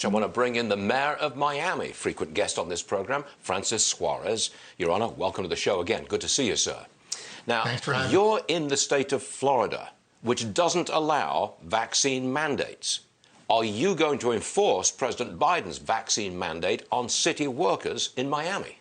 I want to bring in the mayor of Miami, frequent guest on this program, Francis Suarez. Your Honor, welcome to the show again. Good to see you, sir. Now, you're in the state of Florida, which doesn't allow vaccine mandates. Are you going to enforce President Biden's vaccine mandate on city workers in Miami?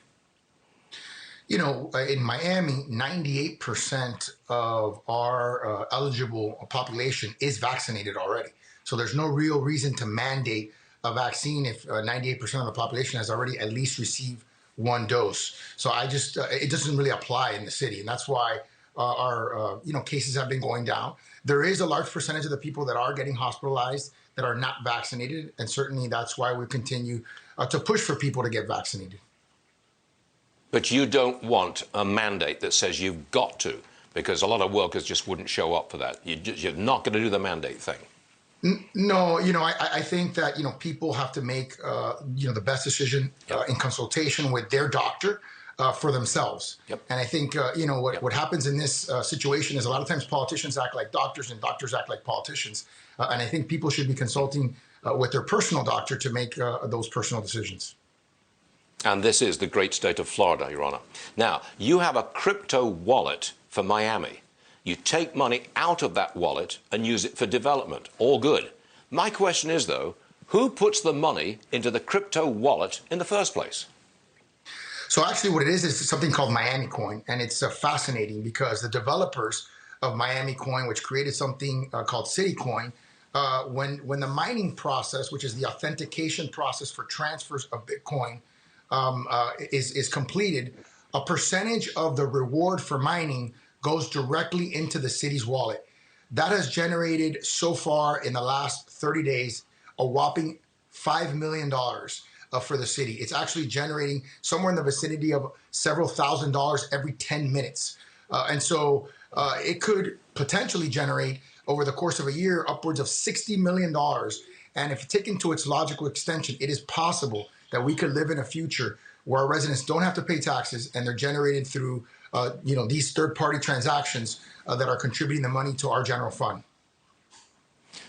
You know, in Miami, 98% of our eligible population is vaccinated already. So there's no real reason to mandate a vaccine if 98% of the population has already at least received one dose. So it doesn't really apply in the city. And that's why our cases have been going down. There is a large percentage of the people that are getting hospitalized that are not vaccinated. And certainly that's why we continue to push for people to get vaccinated. But you don't want a mandate that says you've got to, because a lot of workers just wouldn't show up for that. You're not going to do the mandate thing. No, I think that, people have to make, the best decision in consultation with their doctor for themselves. Yep. And I think, what happens in this situation is a lot of times politicians act like doctors and doctors act like politicians. And I think people should be consulting with their personal doctor to make those personal decisions. And this is the great state of Florida, Your Honor. Now, you have a crypto wallet for Miami. You take money out of that wallet and use it for development. All good. My question is, though, who puts the money into the crypto wallet in the first place? So actually what it is something called Miami Coin. And it's fascinating because the developers of Miami Coin, which created something called City Coin, when the mining process, which is the authentication process for transfers of Bitcoin, is completed, a percentage of the reward for mining goes directly into the city's wallet. That has generated so far in the last 30 days a whopping $5 million for the city. It's actually generating somewhere in the vicinity of several $1,000s every 10 minutes. And so it could potentially generate over the course of a year upwards of $60 million. And if taken to its logical extension, it is possible that we could live in a future where our residents don't have to pay taxes and they're generated through these third-party transactions that are contributing the money to our general fund.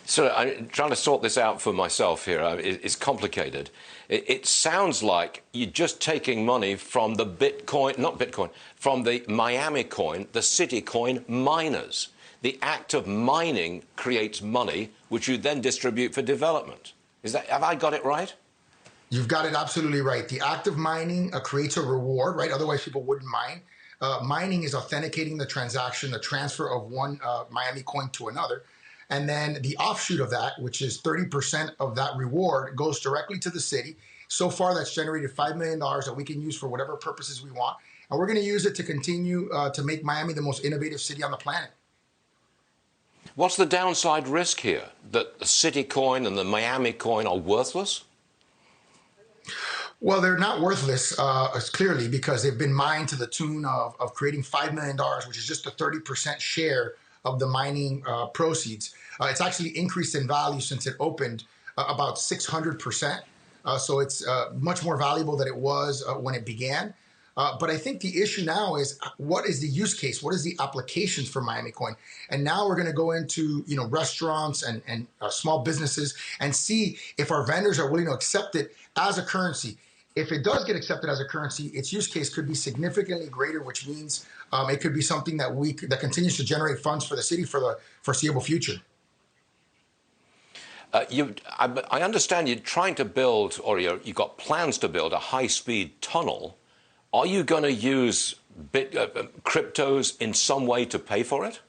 So I'm trying to sort this out for myself here. It's complicated. It sounds like you're just taking money from the from the Miami coin, the city coin miners. The act of mining creates money, which you then distribute for development. Have I got it right? You've got it absolutely right. The act of mining creates a reward, right? Otherwise, people wouldn't mine. Mining is authenticating the transaction, the transfer of one Miami coin to another. And then the offshoot of that, which is 30% of that reward, goes directly to the city. So far, that's generated $5 million that we can use for whatever purposes we want. And we're going to use it to continue to make Miami the most innovative city on the planet. What's the downside risk here? That the city coin and the Miami coin are worthless? Well, they're not worthless, clearly, because they've been mined to the tune of creating $5 million, which is just a 30% share of the mining proceeds. It's actually increased in value since it opened about 600%. So it's much more valuable than it was when it began. But I think the issue now is what is the use case? What is the applications for Miami Coin? And now we're going to go into restaurants and small businesses and see if our vendors are willing to accept it as a currency. If it does get accepted as a currency, its use case could be significantly greater, which means it could be something that continues to generate funds for the city for the foreseeable future. I understand you're trying to build, or you've got plans to build a high-speed tunnel. Are you going to use cryptos in some way to pay for it?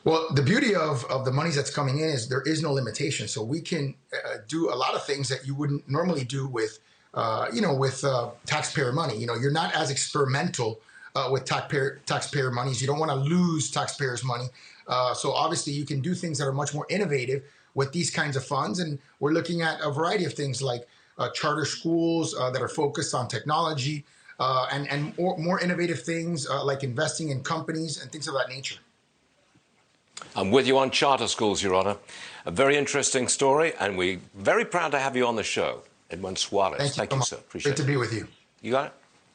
Well, the beauty of the monies that's coming in is there is no limitation. So we can do a lot of things that you wouldn't normally do with taxpayer money. You're not as experimental with taxpayer monies. You don't want to lose taxpayers' money. So obviously you can do things that are much more innovative with these kinds of funds. And we're looking at a variety of things like charter schools that are focused on technology and more innovative things like investing in companies and things of that nature. I'm with you on charter schools, Your Honor. A very interesting story, and we're very proud to have you on the show. Edwin Suarez. Thank you so much. Sir. Appreciate it. Great to be with you. You got it?